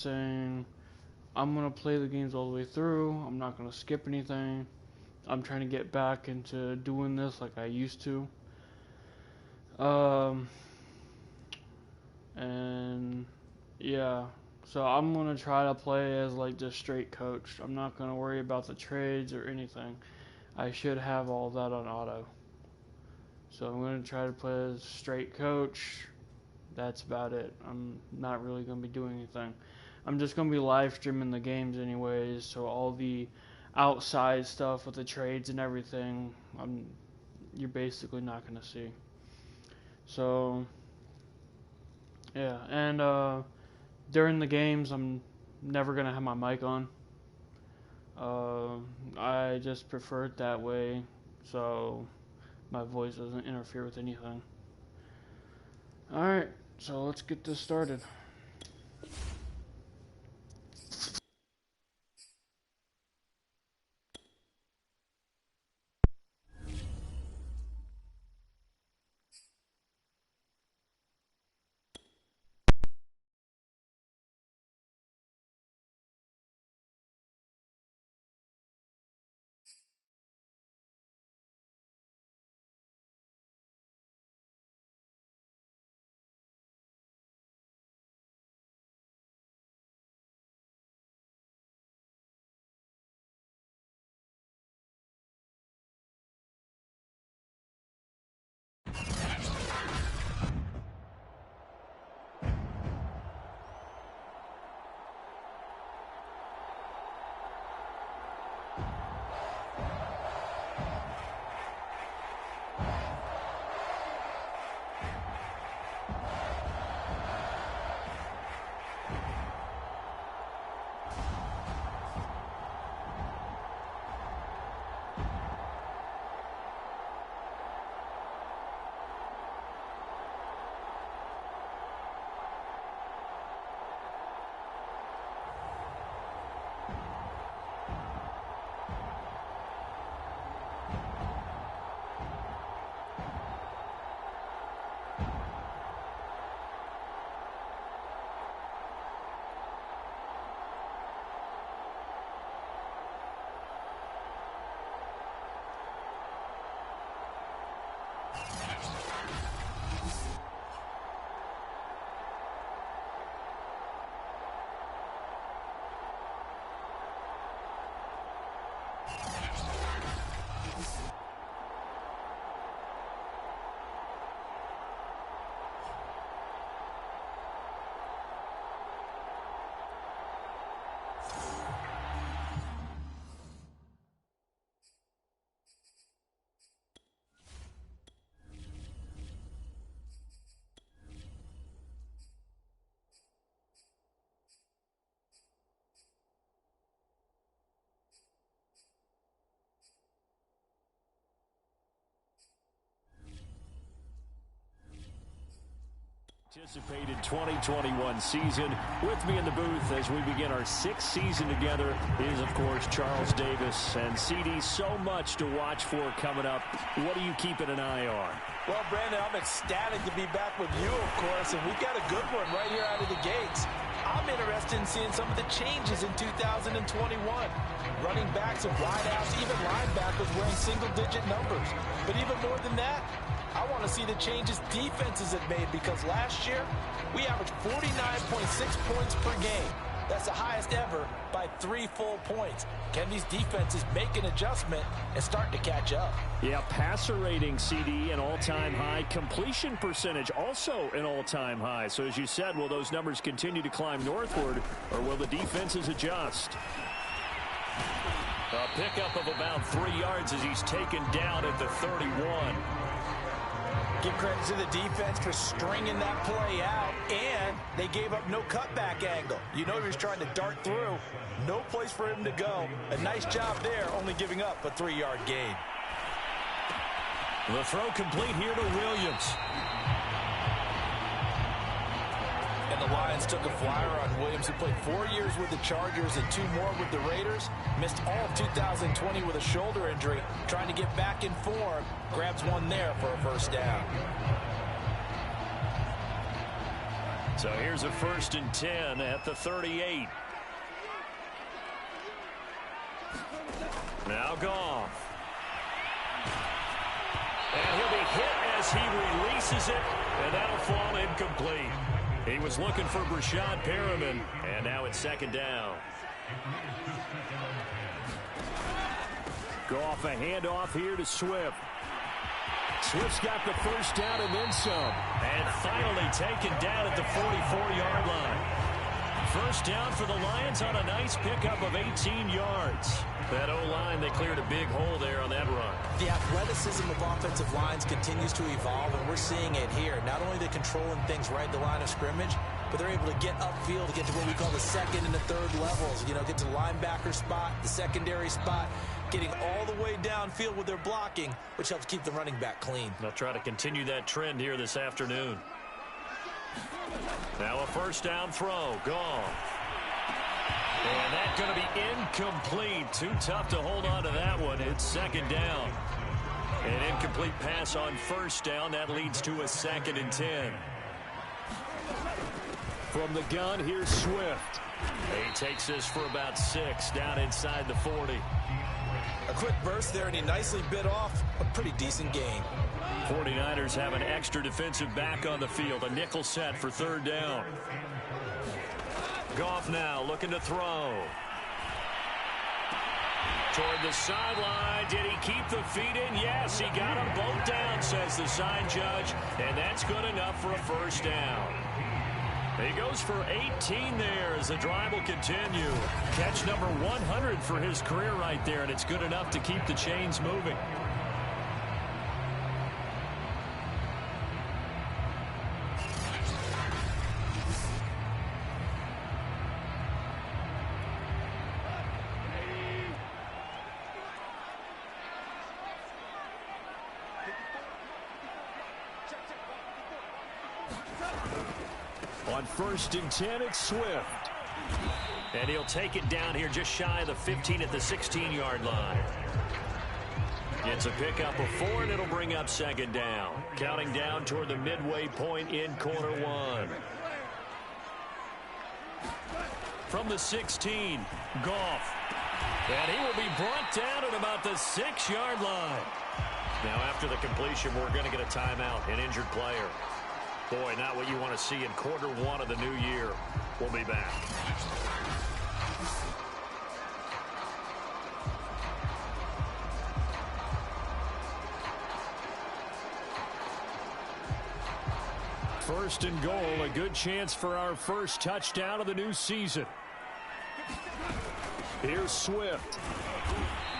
saying I'm going to play the games all the way through. I'm not going to skip anything. I'm trying to get back into doing this like I used to. And yeah, so I'm going to try to play as like just straight coach. I'm not going to worry about the trades or anything. I should have all that on auto. So I'm going to try to play as straight coach. That's about it. I'm not really going to be doing anything. I'm just going to be live streaming the games anyways, so all the outside stuff with the trades and everything, you're basically not going to see. So, yeah, and during the games, I'm never going to have my mic on. I just prefer it that way, so my voice doesn't interfere with anything. Alright, so let's get this started. Anticipated 2021 season. With me in the booth as we begin our sixth season together is, of course, Charles Davis. And CD, so much to watch for coming up. What are you keeping an eye on? Well, Brandon, I'm ecstatic to be back with you, of course, and we've got a good one right here out of the gates. I'm interested in seeing some of the changes in 2021. Running backs and wideouts, even linebackers wearing single-digit numbers. But even more than that, I want to see the changes defenses have made, because last year we averaged 49.6 points per game. That's the highest ever by 3 full points. Can these defenses make an adjustment and start to catch up? Yeah, passer rating, CD, an all-time high. Completion percentage, also an all-time high. So as you said, will those numbers continue to climb northward, or will the defenses adjust? A pickup of about 3 yards as he's taken down at the 31. Give credit to the defense for stringing that play out, and they gave up no cutback angle. You know he was trying to dart through. No place for him to go. A nice job there, only giving up a 3-yard gain. The throw complete here to Williams. And the Lions took a flyer on Williams, who played 4 years with the Chargers and 2 more with the Raiders. Missed all of 2020 with a shoulder injury. Trying to get back in form. Grabs one there for a first down. So here's a 1st and 10 at the 38. Now Goff. And he'll be hit as he releases it, and that'll fall incomplete. He was looking for Brashad Perriman, and now it's 2nd down. Goff, a handoff here to Swift. Swift's got the 1st down and then some. And finally taken down at the 44-yard line. 1st down for the Lions on a nice pickup of 18 yards. That O-line, they cleared a big hole there on that run. The athleticism of offensive lines continues to evolve, and we're seeing it here. Not only are they controlling things right at the line of scrimmage, but they're able to get upfield to get to what we call the 2nd and the 3rd levels. You know, get to the linebacker spot, the secondary spot, getting all the way downfield with their blocking, which helps keep the running back clean. They'll try to continue that trend here this afternoon. Now a 1st down throw. Gone. And that's going to be incomplete. Too tough to hold on to that one. It's 2nd down. An incomplete pass on 1st down. That leads to a 2nd and 10. From the gun, here's Swift. He takes this for about 6 down inside the 40. A quick burst there, and he nicely bit off a pretty decent gain. 49ers have an extra defensive back on the field. A nickel set for 3rd down. Goff now looking to throw. Toward the sideline. Did he keep the feet in? Yes, he got them both down, says the sign judge. And that's good enough for a 1st down. He goes for 18 there as the drive will continue. Catch number 100 for his career right there, and it's good enough to keep the chains moving. On 1st and 10, it's Swift. And he'll take it down here just shy of the 15 at the 16-yard line. Gets a pickup of 4, and it'll bring up 2nd down. Counting down toward the midway point in quarter 1. From the 16, Goff. And he will be brought down at about the 6-yard line. Now after the completion, we're going to get a timeout, an injured player. Boy, not what you want to see in quarter 1 of the new year. We'll be back. First and goal, a good chance for our first touchdown of the new season. Here's Swift.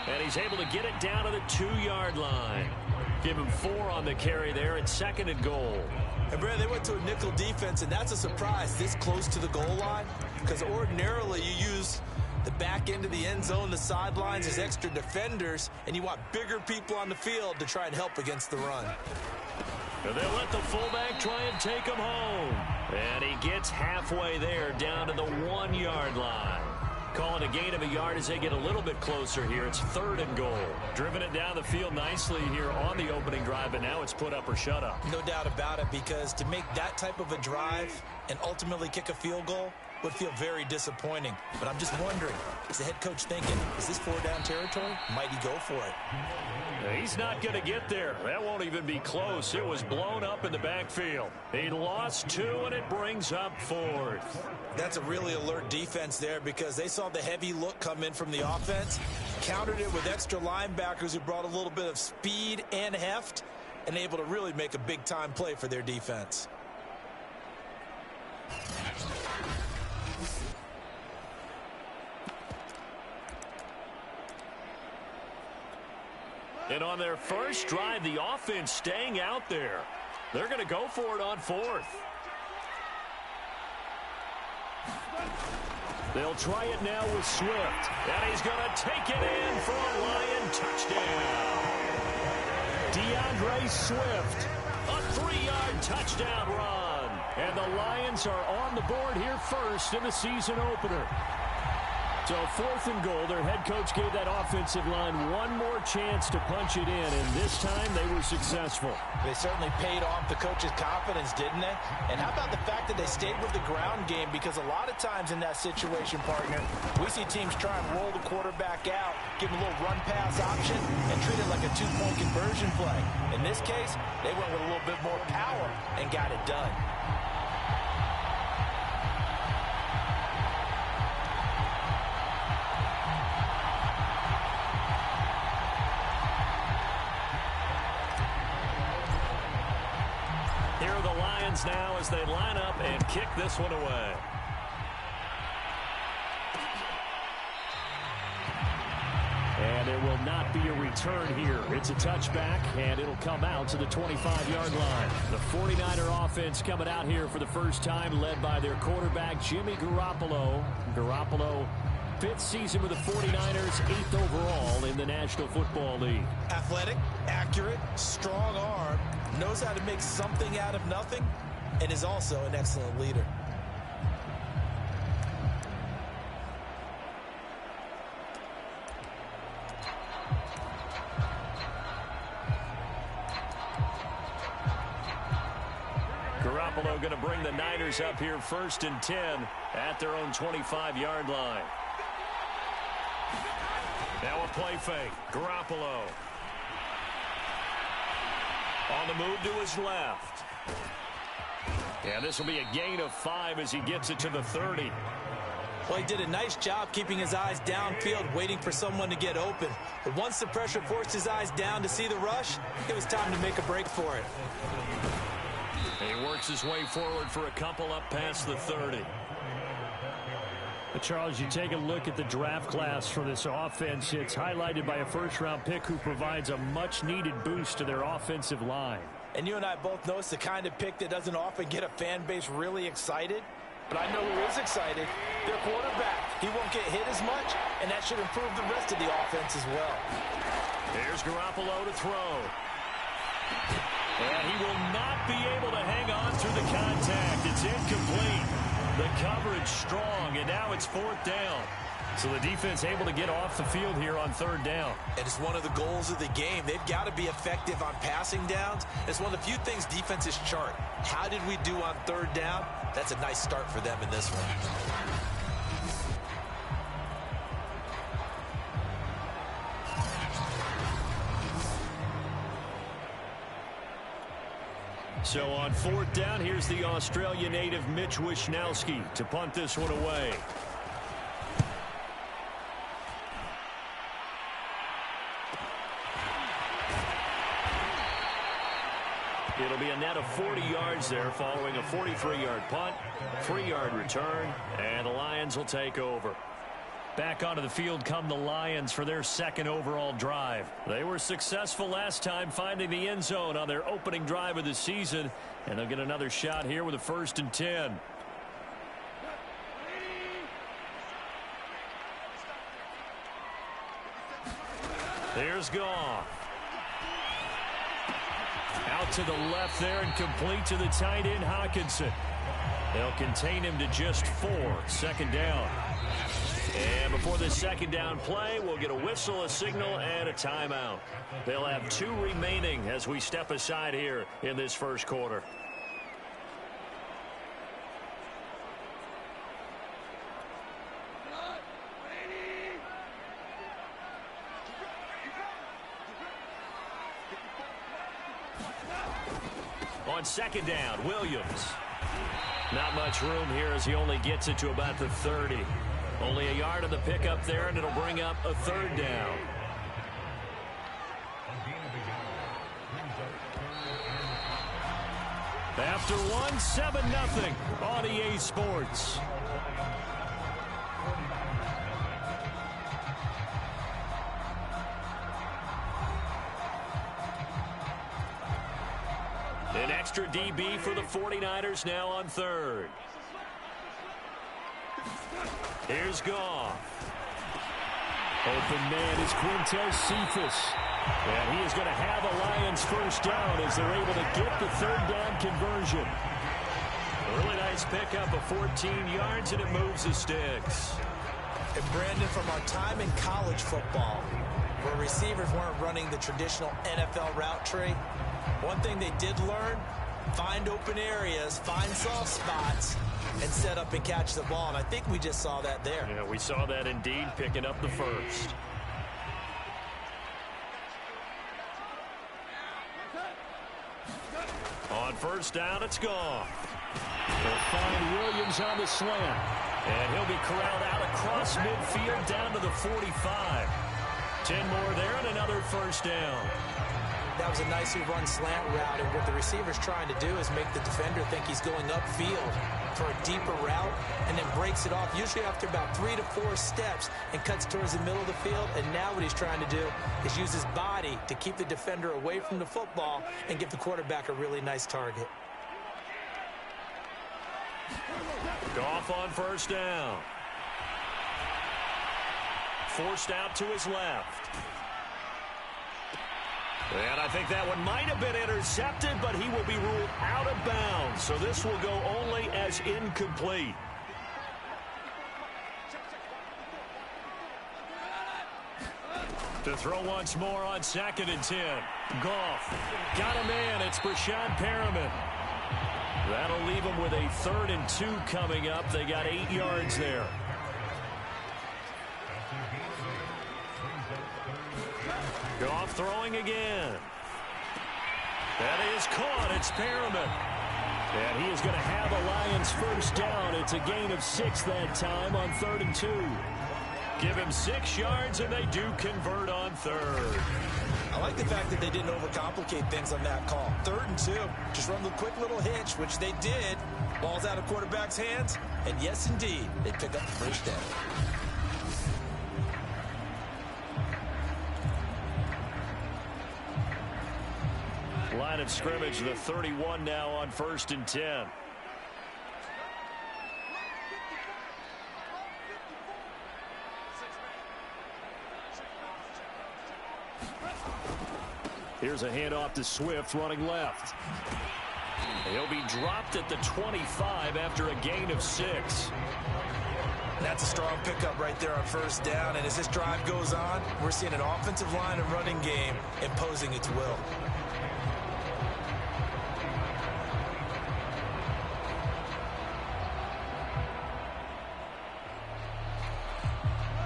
And he's able to get it down to the 2-yard line. Give him 4 on the carry there at 2nd and goal. And Brad, they went to a nickel defense, and that's a surprise this close to the goal line, because ordinarily you use the back end of the end zone, the sidelines as extra defenders, and you want bigger people on the field to try and help against the run. And they'll let the fullback try and take him home. And he gets halfway there down to the 1-yard line. Calling a gain of a yard as they get a little bit closer here. It's 3rd and goal. Driven it down the field nicely here on the opening drive, but now it's put up or shut up. No doubt about it, because to make that type of a drive and ultimately kick a field goal would feel very disappointing. But I'm just wondering, is the head coach thinking, is this 4-down territory? Might he go for it? He's not going to get there. That won't even be close. It was blown up in the backfield. He lost 2, and it brings up 4th. That's a really alert defense there, because they saw the heavy look come in from the offense, countered it with extra linebackers who brought a little bit of speed and heft, and able to really make a big-time play for their defense. And on their first drive, the offense staying out there. They're going to go for it on 4th. They'll try it now with Swift. And he's going to take it in for a Lion touchdown. DeAndre Swift, a 3-yard touchdown run. And the Lions are on the board here first in the season opener. So 4th and goal. Their head coach gave that offensive line one more chance to punch it in, and this time they were successful. They certainly paid off the coach's confidence, didn't they? And how about the fact that they stayed with the ground game? Because a lot of times in that situation, partner, we see teams try and roll the quarterback out, give him a little run-pass option, and treat it like a two-point conversion play. In this case, they went with a little bit more power and got it done. Here are the Lions now as they line up and kick this one away. And there will not be a return here. It's a touchback, and it'll come out to the 25-yard line. The 49er offense coming out here for the first time, led by their quarterback, Jimmy Garoppolo. Garoppolo, 5th season with the 49ers, 8th overall in the National Football League. Athletic, accurate, strong arm, knows how to make something out of nothing, and is also an excellent leader. Garoppolo going to bring the Niners up here 1st and 10 at their own 25-yard line. Now a play fake. Garoppolo on the move to his left. And this will be a gain of 5 as he gets it to the 30. Well, he did a nice job keeping his eyes downfield, waiting for someone to get open. But once the pressure forced his eyes down to see the rush, it was time to make a break for it. He works his way forward for a couple up past the 30. But Charles, you take a look at the draft class for this offense. It's highlighted by a first-round pick who provides a much-needed boost to their offensive line. And you and I both know it's the kind of pick that doesn't often get a fan base really excited. But I know who is excited. Their quarterback. He won't get hit as much, and that should improve the rest of the offense as well. Here's Garoppolo to throw. And he will not be able to hang on through the contact. It's incomplete. The coverage strong, and now it's 4th down. So the defense able to get off the field here on 3rd down. And it's one of the goals of the game. They've got to be effective on passing downs. It's one of the few things defenses chart. How did we do on 3rd down? That's a nice start for them in this one. So on 4th down, here's the Australia native Mitch Wishnowsky to punt this one away. It'll be a net of 40 yards there following a 43-yard punt, 3-yard return, and the Lions will take over. Back onto the field come the Lions for their 2nd overall drive. They were successful last time finding the end zone on their opening drive of the season, and they'll get another shot here with a 1st and 10. Here's Goff. Out to the left there and complete to the tight end Hockenson. They'll contain him to just 4. 2nd down. And before the 2nd down play, we'll get a whistle, a signal, and a timeout. They'll have 2 remaining as we step aside here in this 1st quarter. On 2nd down, Williams. Not much room here as he only gets it to about the 30. Only a yard on the pickup there, and it'll bring up a 3rd down. After one, 7-0 on EA Sports. An extra DB for the 49ers now on 3rd. Here's Goff. Open man is Quintez Cephas. And he is going to have a Lions 1st down as they're able to get the 3rd down conversion. A really nice pickup of 14 yards, and it moves the sticks. And Brandon, from our time in college football, where receivers weren't running the traditional NFL route tree, one thing they did learn, find open areas, find soft spots, and set up and catch the ball. And I think we just saw that there. Yeah, we saw that indeed, picking up the first. On first down, it's gone. They'll find Williams on the slant. And he'll be corralled out across midfield down to the 45. 10 more there and another first down. That was a nicely run slant route, and what the receiver's trying to do is make the defender think he's going upfield for a deeper route, and then breaks it off, usually after about 3 to 4 steps, and cuts towards the middle of the field. And now what he's trying to do is use his body to keep the defender away from the football and give the quarterback a really nice target. Goff on first down. Forced out to his left. And I think that one might have been intercepted, but he will be ruled out of bounds. So this will go only as incomplete. To throw once more on 2nd and 10. Goff got a man. It's Brashad Perriman. That'll leave them with a 3rd and 2 coming up. They got 8 yards there. Goff throwing again. That is caught. It's Perriman. And he is going to have a Lions first down. It's a gain of 6 that time on 3rd and 2. Give him 6 yards, and they do convert on 3rd. I like the fact that they didn't overcomplicate things on that call. 3rd and 2. Just run the quick little hitch, which they did. Ball's out of quarterback's hands. And yes, indeed, they pick up the first down. Line of scrimmage, the 31 now on 1st and 10. Here's a handoff to Swift running left. He'll be dropped at the 25 after a gain of 6. That's a strong pickup right there on first down. And as this drive goes on, we're seeing an offensive line and running game imposing its will.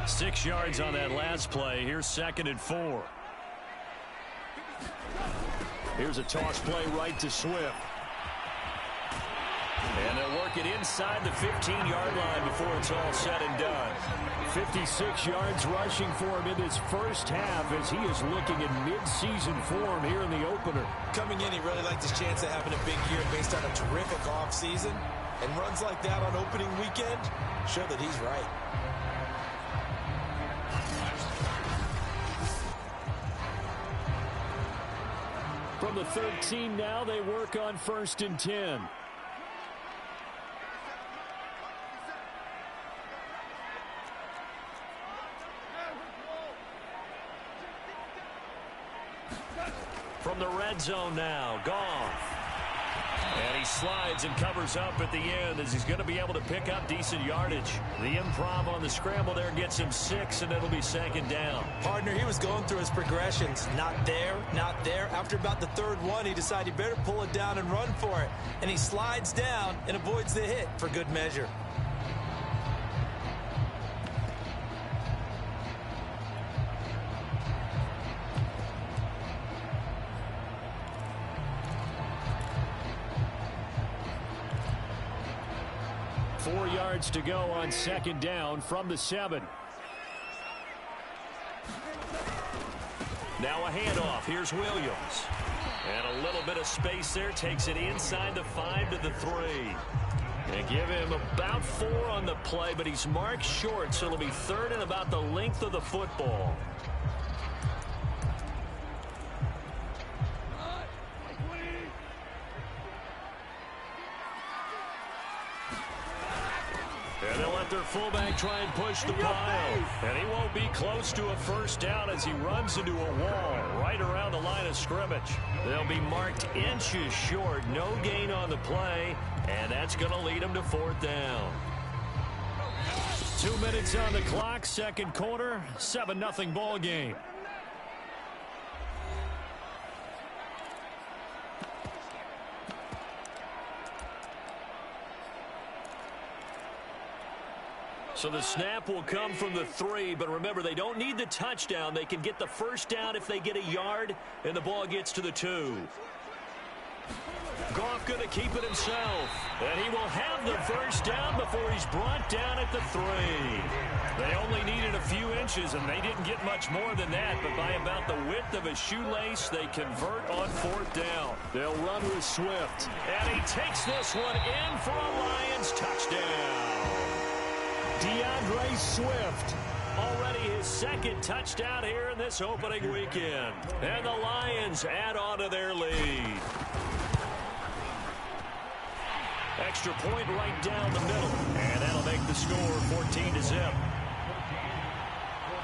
Six yards on that last play. Here's 2nd and 4. Here's a toss play right to Swift. And they'll work it inside the 15-yard line before it's all said and done. 56 yards rushing for him in this first half as he is looking in mid-season form here in the opener. Coming in, he really liked his chance of having a big year based on a terrific offseason. And runs like that on opening weekend show that he's right. From the 13 now, they work on 1st and 10. From the red zone now, Goff. And he slides and covers up at the end as he's going to be able to pick up decent yardage. The improv on the scramble there gets him 6, and it'll be 2nd down. Partner, he was going through his progressions. Not there, not there. After about the 3rd one, he decided he better pull it down and run for it. And he slides down and avoids the hit for good measure. Four yards to go on 2nd down from the 7. Now a handoff. Here's Williams. And a little bit of space there. Takes it inside the 5 to the 3. And give him about 4 on the play, but he's marked short, so it'll be 3rd and about the length of the football. And they'll let their fullback try and push the pile. And he won't be close to a first down as he runs into a wall right around the line of scrimmage. They'll be marked inches short. No gain on the play. And that's going to lead them to 4th down. 2 minutes on the clock, second quarter, 7-0 ball game. So the snap will come from the 3, but remember, they don't need the touchdown. They can get the first down if they get a yard, and the ball gets to the 2. Goff going to keep it himself, and he will have the first down before he's brought down at the 3. They only needed a few inches, and they didn't get much more than that, but by about the width of a shoelace, they convert on 4th down. They'll run with Swift, and he takes this one in for a Lions touchdown. DeAndre Swift, already his second touchdown here in this opening weekend. And the Lions add on to their lead. Extra point right down the middle. And that'll make the score 14-0.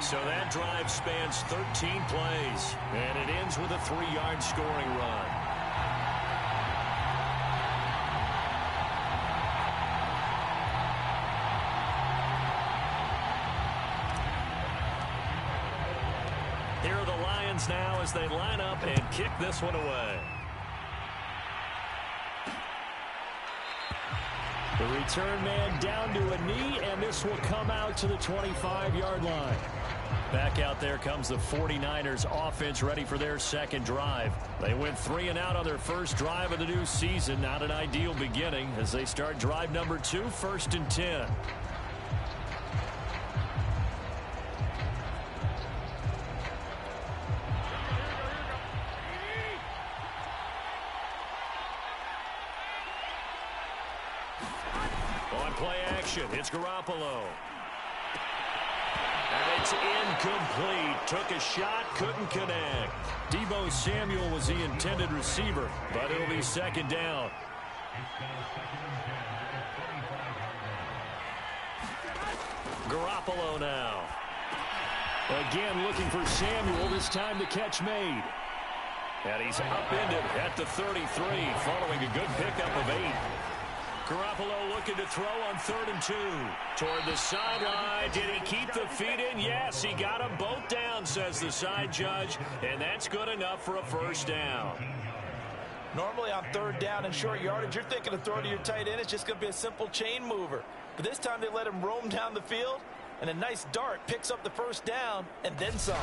So that drive spans 13 plays. And it ends with a 3-yard scoring run. Here are the Lions now as they line up and kick this one away. The return man down to a knee, and this will come out to the 25-yard line. Back out there comes the 49ers offense ready for their second drive. They went 3 and out on their first drive of the new season. Not an ideal beginning as they start drive number 2, 1st and 10. It's Garoppolo. And it's incomplete. Took a shot, couldn't connect. Deebo Samuel was the intended receiver, but it'll be second down. Garoppolo now. Again looking for Samuel, this time the catch made. And he's upended at the 33 following a good pickup of 8. Garoppolo looking to throw on 3rd and 2. Toward the sideline. Did he keep the feet in? Yes, he got them both down, says the side judge. And that's good enough for a first down. Normally on 3rd down and short yardage, you're thinking of throwing to your tight end. It's just going to be a simple chain mover. But this time they let him roam down the field. And a nice dart picks up the first down and then some.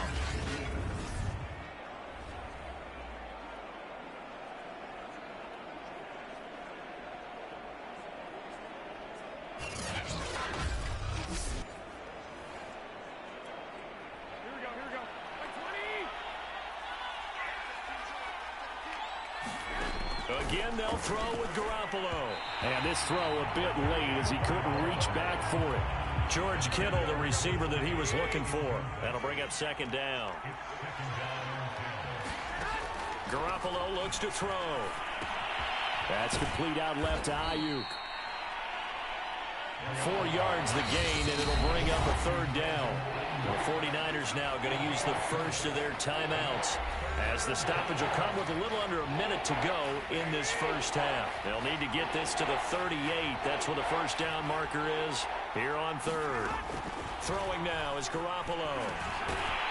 Again, they'll throw with Garoppolo. And this throw a bit late as he couldn't reach back for it. George Kittle, the receiver that he was looking for. That'll bring up second down. Garoppolo looks to throw. That's complete out left to Ayuk. 4 yards the gain, and it'll bring up a 3rd down. The 49ers now going to use the first of their timeouts, as the stoppage will come with a little under a minute to go in this first half. They'll need to get this to the 38. That's where the first down marker is here on 3rd. Throwing now is Garoppolo.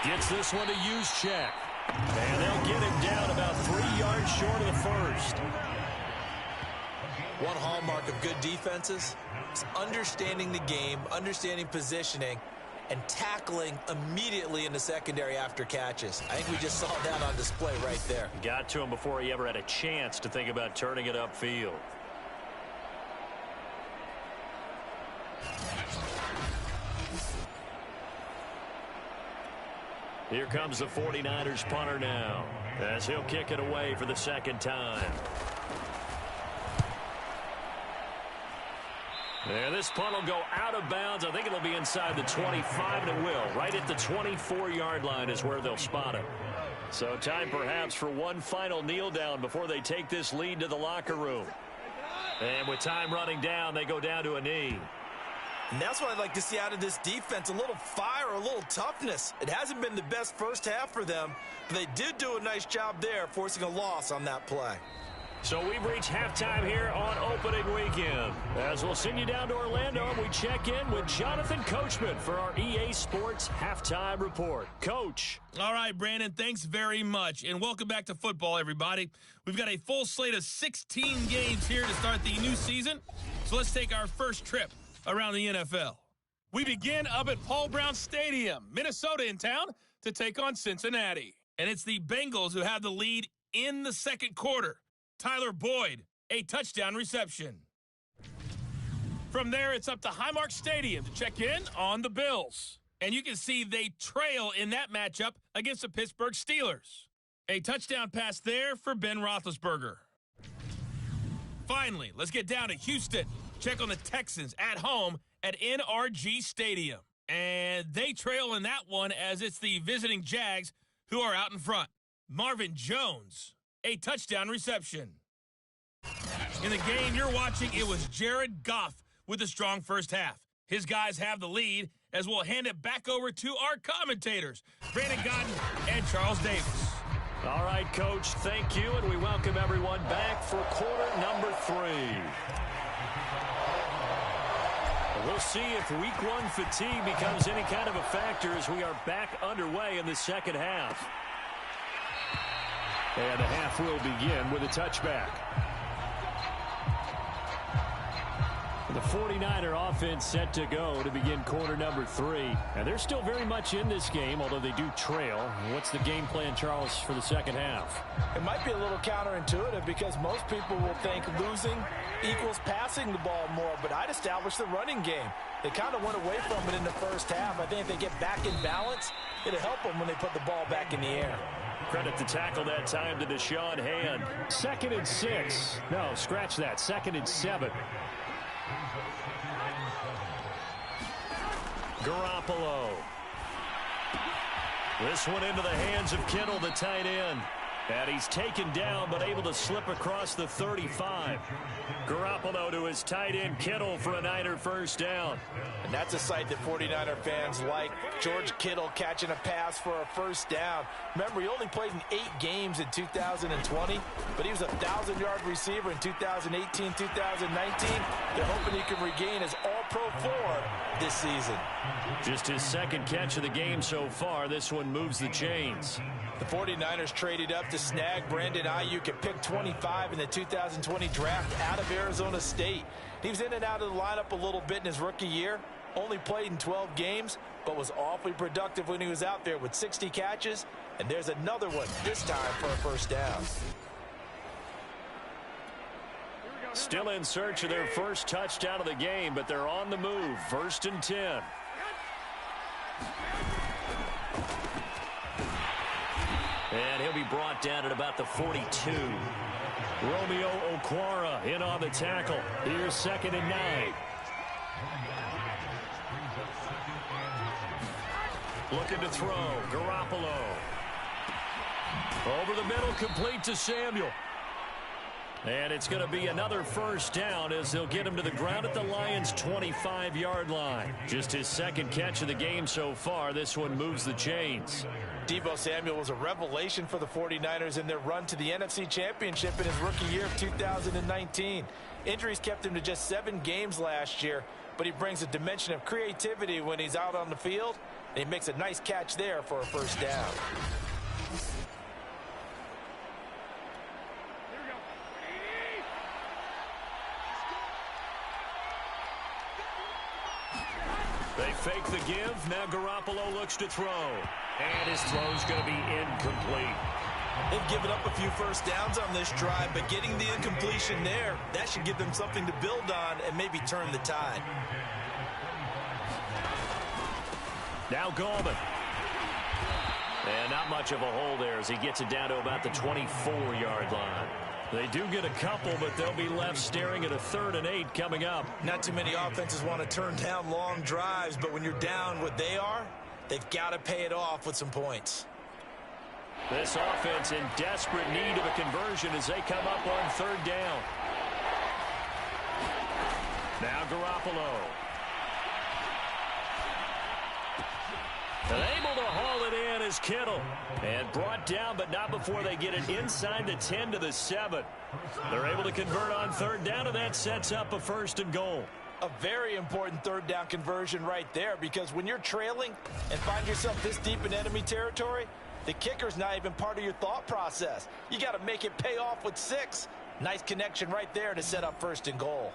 Gets this one to use check. And they'll get him down about 3 yards short of the first. One hallmark of good defenses is understanding the game, understanding positioning, and tackling immediately in the secondary after catches. I think we just saw that on display right there. Got to him before he ever had a chance to think about turning it upfield. Here comes the 49ers punter now, as he'll kick it away for the second time. And this punt will go out of bounds. I think it'll be inside the 25, and it will. Right at the 24-yard line is where they'll spot it. So time perhaps for one final kneel down before they take this lead to the locker room. And with time running down, they go down to a knee. And that's what I'd like to see out of this defense, a little fire, a little toughness. It hasn't been the best first half for them, but they did do a nice job there, forcing a loss on that play. So we've reached halftime here on opening weekend. As we'll send you down to Orlando, and we check in with Jonathan Coachman for our EA Sports Halftime Report. Coach. All right, Brandon, thanks very much. And welcome back to football, everybody. We've got a full slate of 16 games here to start the new season. So let's take our first trip around the NFL. We begin up at Paul Brown Stadium, Minnesota in town, to take on Cincinnati. And it's the Bengals who have the lead in the second quarter. Tyler Boyd, a touchdown reception. From there, it's up to Highmark Stadium to check in on the Bills. And you can see they trail in that matchup against the Pittsburgh Steelers. A touchdown pass there for Ben Roethlisberger. Finally, let's get down to Houston. Check on the Texans at home at NRG Stadium. And they trail in that one as it's the visiting Jags who are out in front. Marvin Jones, a touchdown reception. In the game you're watching, it was Jared Goff with a strong first half. His guys have the lead as we'll hand it back over to our commentators, Brandon Godden and Charles Davis. All right, Coach, thank you, and we welcome everyone back for quarter number 3. We'll see if week 1 fatigue becomes any kind of a factor as we are back underway in the second half. And the half will begin with a touchback. The 49er offense set to go to begin quarter number 3. And they're still very much in this game, although they do trail. What's the game plan, Charles, for the second half? It might be a little counterintuitive because most people will think losing equals passing the ball more, but I'd establish the running game. They kind of went away from it in the first half. I think if they get back in balance, it'll help them when they put the ball back in the air. Credit the tackle that time to Deshaun Hand. 2nd and 6. No, scratch that. 2nd and 7. Garoppolo. This one into the hands of Kittle, the tight end. And he's taken down, but able to slip across the 35. Garoppolo to his tight end, Kittle, for a Niner first down. And that's a sight that 49er fans like. George Kittle catching a pass for a first down. Remember, he only played in 8 games in 2020, but he was a 1,000-yard receiver in 2018, 2019. They're hoping he can regain his All-Pro 4 this season. Just his 2nd catch of the game so far. This one moves the chains. The 49ers traded up to snag Brandon Ayuk at pick 25 in the 2020 draft out of Arizona State. He was in and out of the lineup a little bit in his rookie year. Only played in 12 games, but was awfully productive when he was out there with 60 catches. And there's another one, this time for a first down. Still in search of their first touchdown of the game, but they're on the move. 1st and 10. And he'll be brought down at about the 42. Romeo Okwara in on the tackle. Here's 2nd and 9. Looking to throw. Garoppolo. Over the middle, complete to Samuel. And it's going to be another first down as they'll get him to the ground at the Lions' 25-yard line. Just his 2nd catch of the game so far. This one moves the chains. Deebo Samuel was a revelation for the 49ers in their run to the NFC Championship in his rookie year of 2019. Injuries kept him to just 7 games last year, but he brings a dimension of creativity when he's out on the field, and he makes a nice catch there for a first down. They fake the give. Now Garoppolo looks to throw. And his throw's going to be incomplete. They've given up a few first downs on this drive, but getting the incompletion there, that should give them something to build on and maybe turn the tide. Now Gallman. And not much of a hole there as he gets it down to about the 24-yard line. They do get a couple, but they'll be left staring at a 3rd and 8 coming up. Not too many offenses want to turn down long drives, but when you're down what they are, they've got to pay it off with some points. This offense in desperate need of a conversion as they come up on 3rd down. Now Garoppolo. And able to haul it in is Kittle. And brought down, but not before they get it inside the 10 to the 7. They're able to convert on third down, and that sets up a 1st and goal. A very important third down conversion right there, because when you're trailing and find yourself this deep in enemy territory, the kicker's not even part of your thought process. You got to make it pay off with 6. Nice connection right there to set up 1st and goal.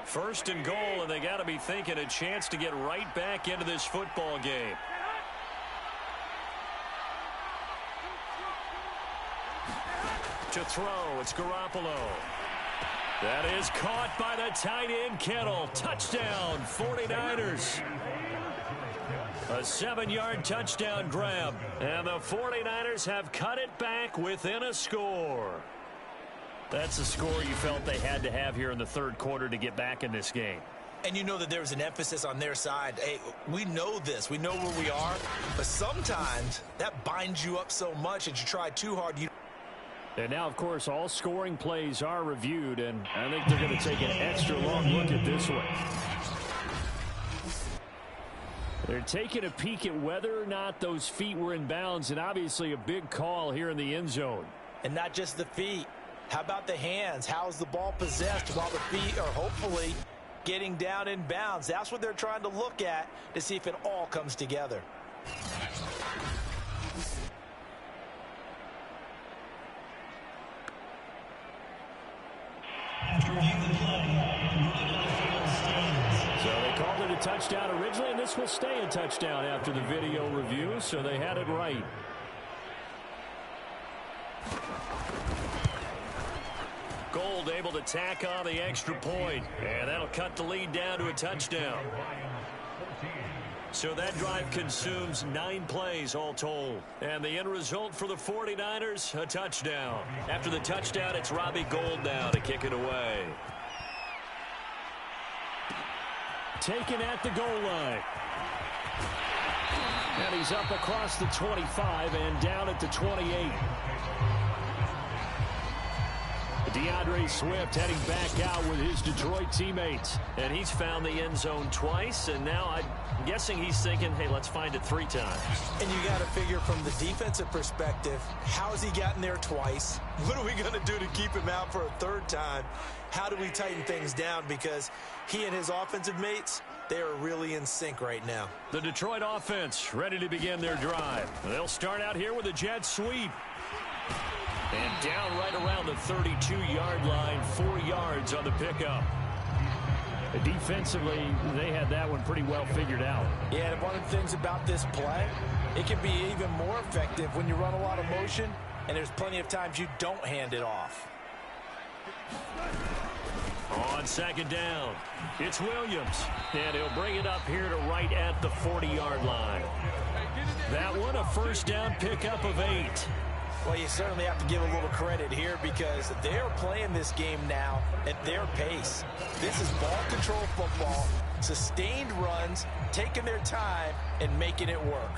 First and goal, and they got to be thinking a chance to get right back into this football game. To throw, it's Garoppolo. That is caught by the tight end, Kittle. Touchdown, 49ers. A 7-yard touchdown grab, and the 49ers have cut it back within a score. That's a score you felt they had to have here in the third quarter to get back in this game. And you know that there was an emphasis on their side. Hey, we know this. We know where we are. But sometimes that binds you up so much that you try too hard. And now, of course, all scoring plays are reviewed, and I think they're going to take an extra long look at this one. They're taking a peek at whether or not those feet were in bounds, and obviously a big call here in the end zone. And not just the feet. How about the hands? How's the ball possessed while the feet are hopefully getting down in bounds? That's what they're trying to look at to see if it all comes together. So they called it a touchdown originally, and this will stay a touchdown after the video review, so they had it right. Gold able to tack on the extra point, and that'll cut the lead down to a touchdown. So that drive consumes 9 plays all told. And the end result for the 49ers, a touchdown. After the touchdown, it's Robbie Gould now to kick it away. Taken at the goal line. And he's up across the 25 and down at the 28. DeAndre Swift heading back out with his Detroit teammates. And he's found the end zone twice, and now I'm guessing he's thinking, hey, let's find it 3 times. And you got to figure from the defensive perspective, how's he gotten there twice? What are we going to do to keep him out for a 3rd time? How do we tighten things down? Because he and his offensive mates, they are really in sync right now. The Detroit offense ready to begin their drive. They'll start out here with a jet sweep. And down right around the 32-yard line, 4 yards on the pickup. Defensively, they had that one pretty well figured out. Yeah, and one of the things about this play, it can be even more effective when you run a lot of motion, and there's plenty of times you don't hand it off. On 2nd down, it's Williams, and he'll bring it up here to right at the 40-yard line. That one, a 1st down pickup of 8. Well, you certainly have to give a little credit here because they're playing this game now at their pace. This is ball control football, sustained runs, taking their time, and making it work.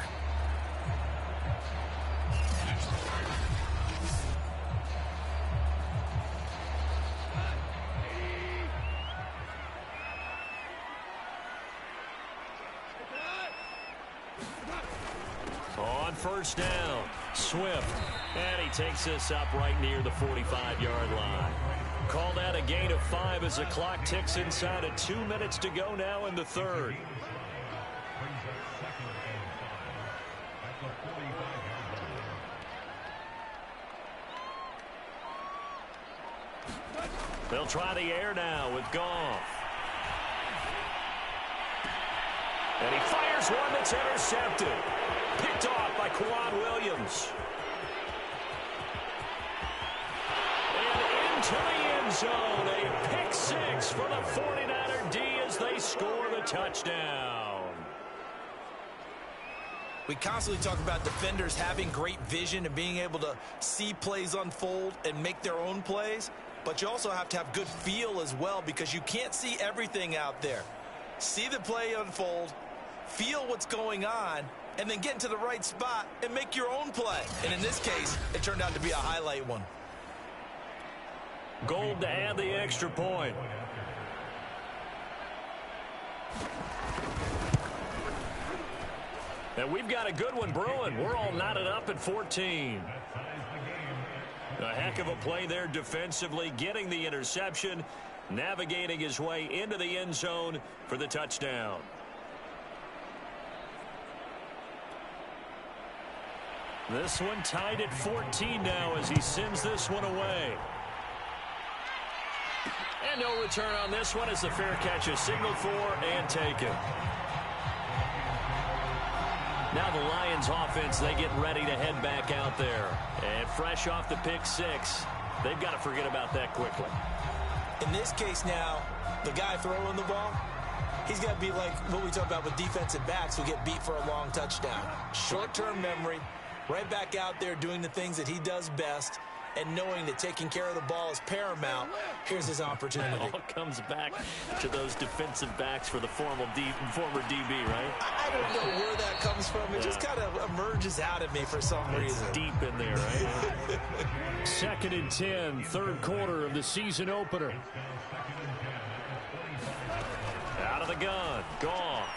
On 1st down, Swift, and he takes this up right near the 45-yard line. Call that a gain of 5 as the clock ticks inside of 2 minutes to go now in the 3rd. They'll try the air now with Goff. And he fires one that's intercepted. Picked off by Quan Williams. And into the end zone. A pick 6 for the 49er D as they score the touchdown. We constantly talk about defenders having great vision and being able to see plays unfold and make their own plays. But you also have to have good feel as well because you can't see everything out there. See the play unfold, feel what's going on, and then get into the right spot and make your own play. And in this case, it turned out to be a highlight one. Gold to add the extra point. And we've got a good one brewing. We're all knotted up at 14. A heck of a play there defensively, getting the interception, navigating his way into the end zone for the touchdown. This one tied at 14 now as he sends this one away. And no return on this one as the fair catch is signaled for and taken. Now the Lions offense, they get ready to head back out there. And fresh off the pick six, they've got to forget about that quickly. In this case now, the guy throwing the ball, he's got to be like what we talk about with defensive backs who get beat for a long touchdown. Short-term memory, right back out there doing the things that he does best, and knowing that taking care of the ball is paramount. Here's his opportunity. It all comes back to those defensive backs for the former DB, right? I don't know where that comes from. It just kind of emerges out of me for some reason. It's deep in there, right? 2nd and 10, third quarter of the season opener. Out of the gun, Goff.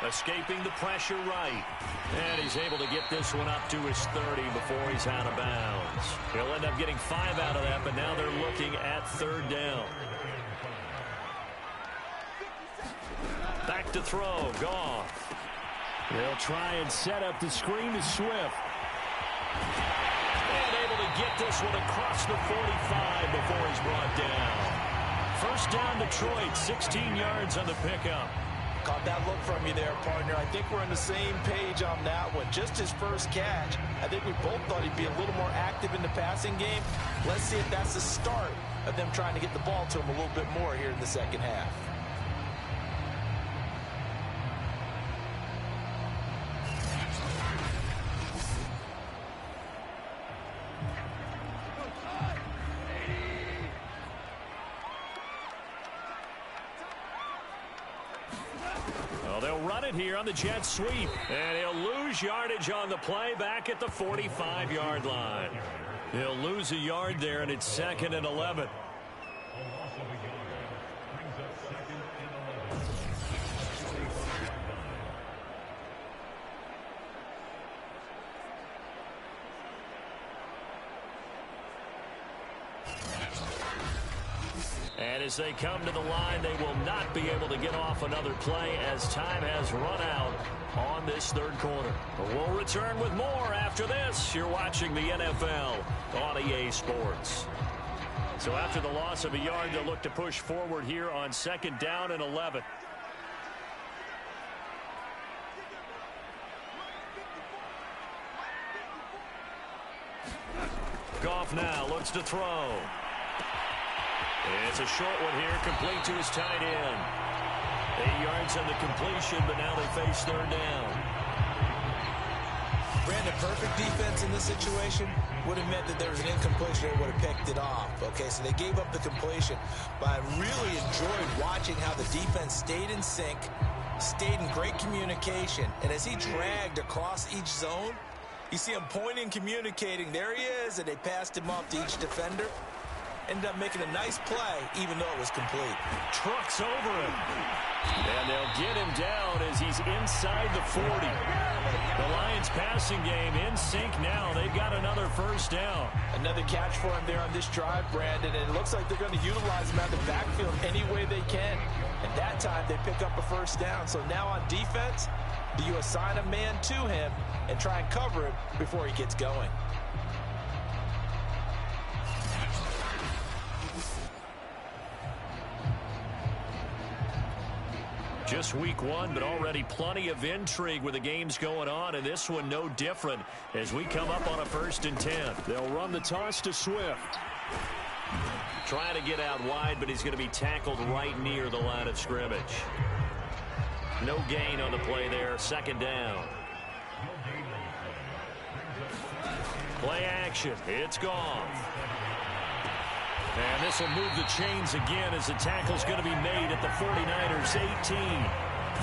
Escaping the pressure right. And he's able to get this one up to his 30 before he's out of bounds. He'll end up getting 5 out of that, but now they're looking at third down. Back to throw, Goff. They'll try and set up the screen to Swift. And able to get this one across the 45 before he's brought down. First down Detroit, 16 yards on the pickup. Caught that look from you there, partner. I think we're on the same page on that one. Just his first catch. I think we both thought he'd be a little more active in the passing game. Let's see if that's the start of them trying to get the ball to him a little bit more here in the second half. They'll run it here on the jet sweep. And he'll lose yardage on the play back at the 45-yard line. He'll lose a yard there, and it's 2nd and 11. And as they come to the line, they will not be able to get off another play as time has run out on this third quarter. We'll return with more after this. You're watching the NFL on EA Sports. So after the loss of a yard, they'll look to push forward here on 2nd down and 11. Goff now looks to throw. It's a short one here, complete to his tight end. 8 yards on the completion, but now they face third down. Brandon, perfect defense in this situation would have meant that there was an incompletion. They would have picked it off. Okay, so they gave up the completion. But I really enjoyed watching how the defense stayed in sync, stayed in great communication. And as he dragged across each zone, you see him pointing, communicating. There he is, and they passed him off to each defender. Ended up making a nice play, even though it was complete. Trucks over him. And they'll get him down as he's inside the 40. The Lions passing game in sync now. They've got another first down. Another catch for him there on this drive, Brandon. And it looks like they're going to utilize him out of the backfield any way they can. And that time they pick up a first down. So now on defense, do you assign a man to him and try and cover him before he gets going? Just week one, but already plenty of intrigue with the games going on, and this one no different as we come up on a 1st and 10. They'll run the toss to Swift. Trying to get out wide, but he's going to be tackled right near the line of scrimmage. No gain on the play there, 2nd down. Play action, it's gone. And this will move the chains again as the tackle's going to be made at the 49ers 18.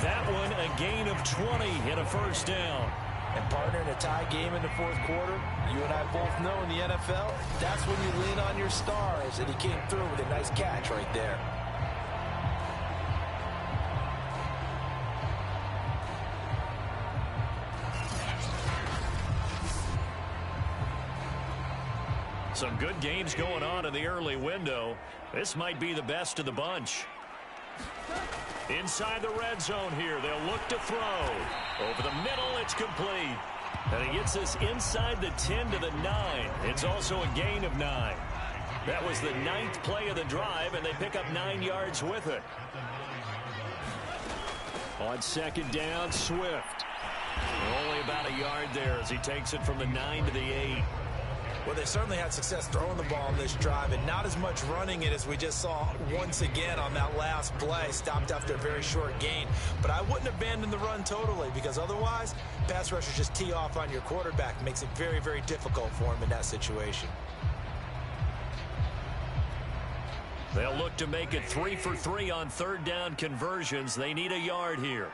That one a gain of 20 and a first down. And partner, in a tie game in the fourth quarter, you and I both know in the NFL, that's when you lean on your stars. And he came through with a nice catch right there. Some good games going on in the early window. This might be the best of the bunch. Inside the red zone here, they'll look to throw. Over the middle, it's complete. And he gets this inside the 10 to the 9. It's also a gain of 9. That was the 9th play of the drive, and they pick up 9 yards with it. On second down, Swift. Only about a yard there as he takes it from the 9 to the 8. Well, they certainly had success throwing the ball on this drive, and not as much running it as we just saw once again on that last play. Stopped after a very short gain. But I wouldn't abandon the run totally, because otherwise, pass rushers just tee off on your quarterback. Makes it very, very difficult for him in that situation. They'll look to make it 3 for 3 on third down conversions. They need a yard here.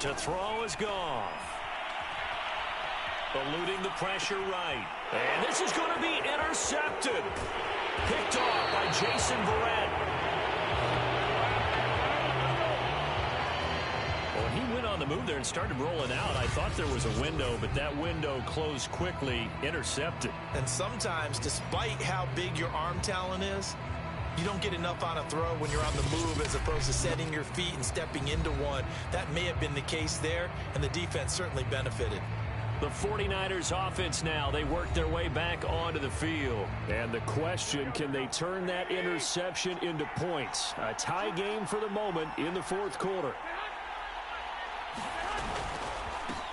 To throw is Goff. Eluding the pressure right. And this is going to be intercepted. Picked off by Jason Verrett. When he went on the move there and started rolling out, I thought there was a window, but that window closed quickly, intercepted. And sometimes, despite how big your arm talent is, you don't get enough on a throw when you're on the move as opposed to setting your feet and stepping into one. That may have been the case there, and the defense certainly benefited. The 49ers offense now, they work their way back onto the field. And the question, can they turn that interception into points? A tie game for the moment in the fourth quarter.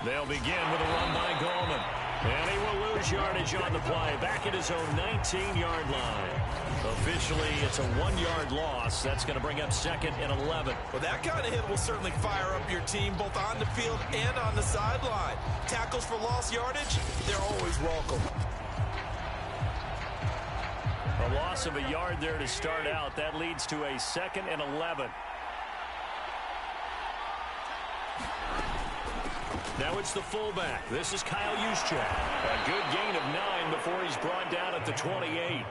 They'll begin with a run by Gallman. And he will lose yardage on the play, back at his own 19-yard line. Officially, it's a 1-yard loss. That's going to bring up second and 11. Well, that kind of hit will certainly fire up your team, both on the field and on the sideline. Tackles for lost yardage, they're always welcome. A loss of a yard there to start out. That leads to a second and 11. Now it's the fullback. This is Kyle Juszczyk. A good gain of 9 before he's brought down at the 28.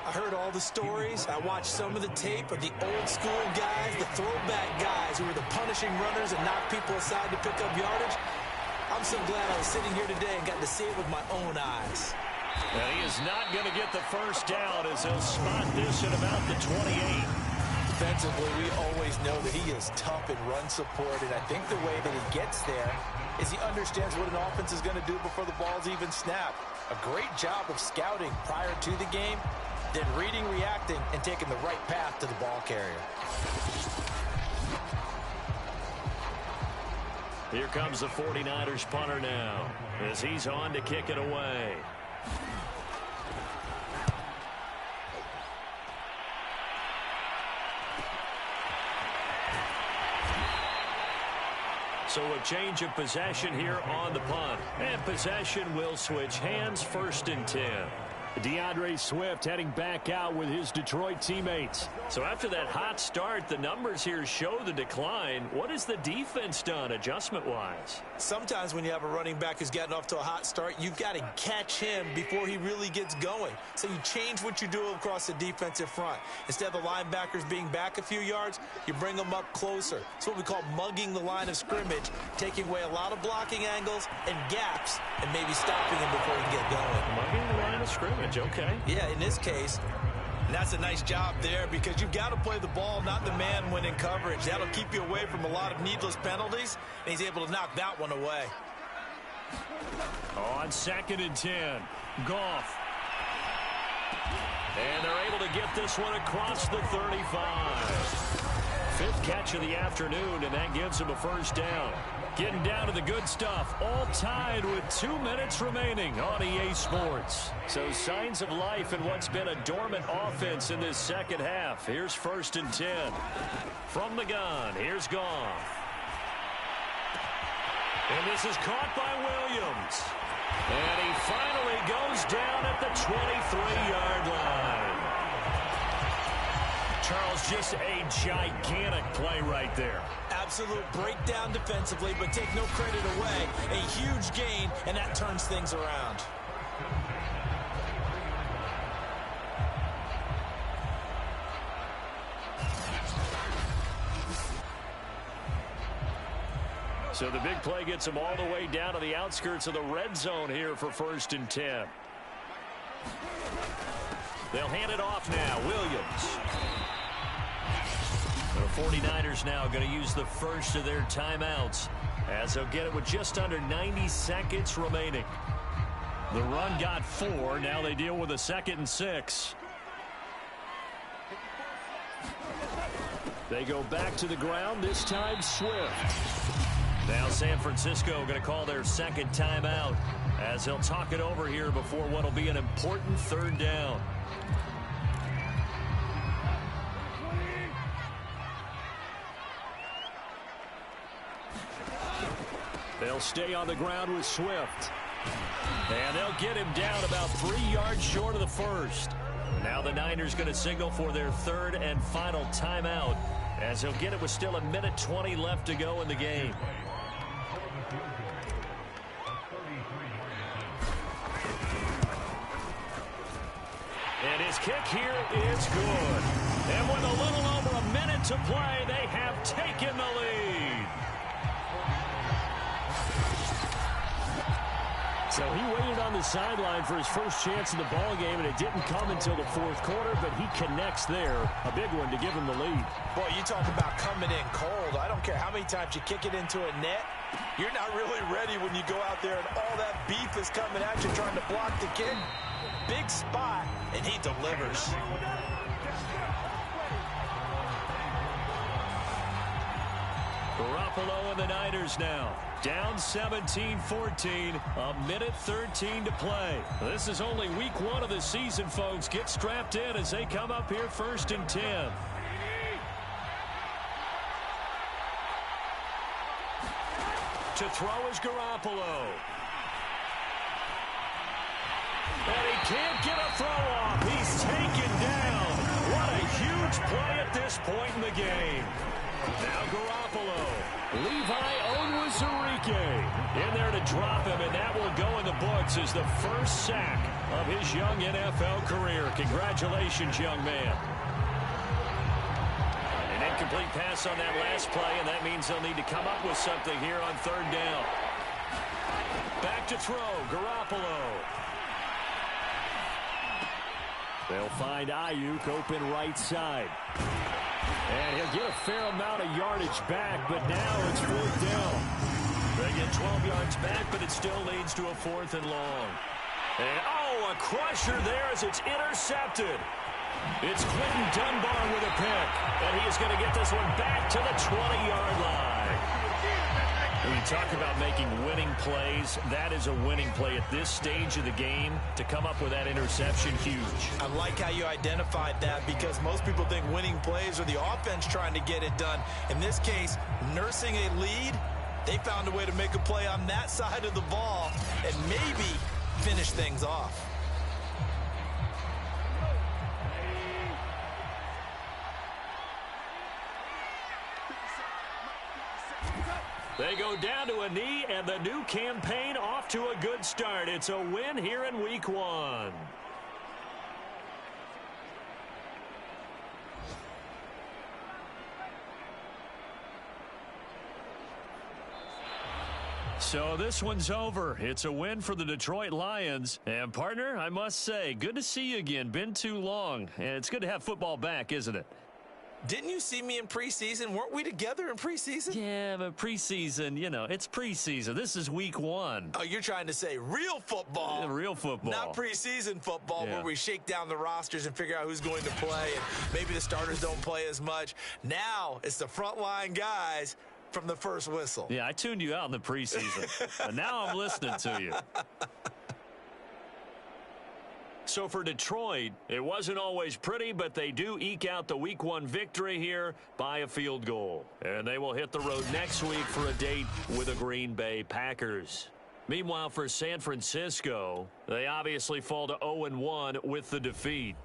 I heard all the stories. I watched some of the tape of the old school guys, the throwback guys who were the punishing runners and knocked people aside to pick up yardage. I'm so glad I was sitting here today and got to see it with my own eyes. And he is not going to get the first down as he'll spot this at about the 28. Defensively, we always know that he is tough in run support, and I think the way that he gets there is he understands what an offense is going to do before the ball's even snapped. A great job of scouting prior to the game, then reading, reacting, and taking the right path to the ball carrier. Here comes the 49ers punter now as he's on to kick it away. So a change of possession here on the punt. And possession will switch hands, 1st and 10. DeAndre Swift heading back out with his Detroit teammates. So after that hot start, the numbers here show the decline. What has the defense done adjustment-wise? Sometimes when you have a running back who's gotten off to a hot start, you've got to catch him before he really gets going. So you change what you do across the defensive front. Instead of the linebackers being back a few yards, you bring them up closer. It's what we call mugging the line of scrimmage, taking away a lot of blocking angles and gaps and maybe stopping him before he can get going. Mugging the line of scrimmage. Okay. Yeah, in this case, that's a nice job there because you've got to play the ball, not the man when in coverage. That'll keep you away from a lot of needless penalties, and he's able to knock that one away. On 2nd and 10, Goff. And they're able to get this one across the 35. 5th catch of the afternoon, and that gives him a first down. Getting down to the good stuff, all tied with 2 minutes remaining on EA Sports. So signs of life in what's been a dormant offense in this second half. Here's 1st and 10. From the gun, here's Goff. And this is caught by Williams. And he finally goes down at the 23-yard line. Charles, just a gigantic play right there. Absolute breakdown defensively, but take no credit away. A huge gain, and that turns things around. So the big play gets them all the way down to the outskirts of the red zone here for 1st and 10. They'll hand it off now. Williams. The 49ers now going to use the first of their timeouts as they'll get it with just under 90 seconds remaining. The run got 4. Now they deal with a 2nd and 6. They go back to the ground, this time Swift. Now San Francisco going to call their 2nd timeout as they'll talk it over here before what will be an important 3rd down. They'll stay on the ground with Swift. And they'll get him down about 3 yards short of the first. Now the Niners going to signal for their 3rd and final timeout as he'll get it with still 1:20 left to go in the game. And his kick here is good. And with a little over a minute to play, they have taken the lead. So he waited on the sideline for his first chance in the ball game, and it didn't come until the 4th quarter, but he connects there. A big one to give him the lead. Boy, you talk about coming in cold. I don't care how many times you kick it into a net. You're not really ready when you go out there and all that beef is coming at you trying to block the kick. Big spot, and he delivers. Garoppolo and the Niners now. Down 17-14, 1:13 to play. This is only week 1 of the season, folks. Get strapped in as they come up here 1st and 10. To throw is Garoppolo. And he can't get a throw off. He's taken down. What a huge play at this point in the game. Now Garoppolo. Levi Onwuzurike in there to drop him, and that will go in the books as the first sack of his young NFL career. Congratulations, young man. An incomplete pass on that last play, and that means they'll need to come up with something here on 3rd down. Back to throw, Garoppolo. They'll find Ayuk open right side. And he'll get a fair amount of yardage back, but now it's 4th down. They get 12 yards back, but it still leads to a 4th and long. And, a crusher there as it's intercepted. It's Quentin Dunbar with a pick, and he is going to get this one back to the 20-yard line. When you talk about making winning plays, that is a winning play at this stage of the game. To come up with that interception, huge. I like how you identified that because most people think winning plays are the offense trying to get it done. In this case, nursing a lead, they found a way to make a play on that side of the ball and maybe finish things off. They go down to a knee, and the new campaign off to a good start. It's a win here in week 1. So this one's over. It's a win for the Detroit Lions. And, partner, I must say, good to see you again. Been too long. And it's good to have football back, isn't it? Didn't you see me in preseason? Weren't we together in preseason? Yeah, but preseason, it's preseason. This is week 1. Oh, you're trying to say real football. Yeah, real football. Not preseason football where we shake down the rosters and figure out who's going to play, and maybe the starters don't play as much. Now it's the frontline guys from the first whistle. Yeah, I tuned you out in the preseason, but now I'm listening to you. So for Detroit, it wasn't always pretty, but they do eke out the week 1 victory here by a field goal. And they will hit the road next week for a date with the Green Bay Packers. Meanwhile, for San Francisco, they obviously fall to 0-1 with the defeat.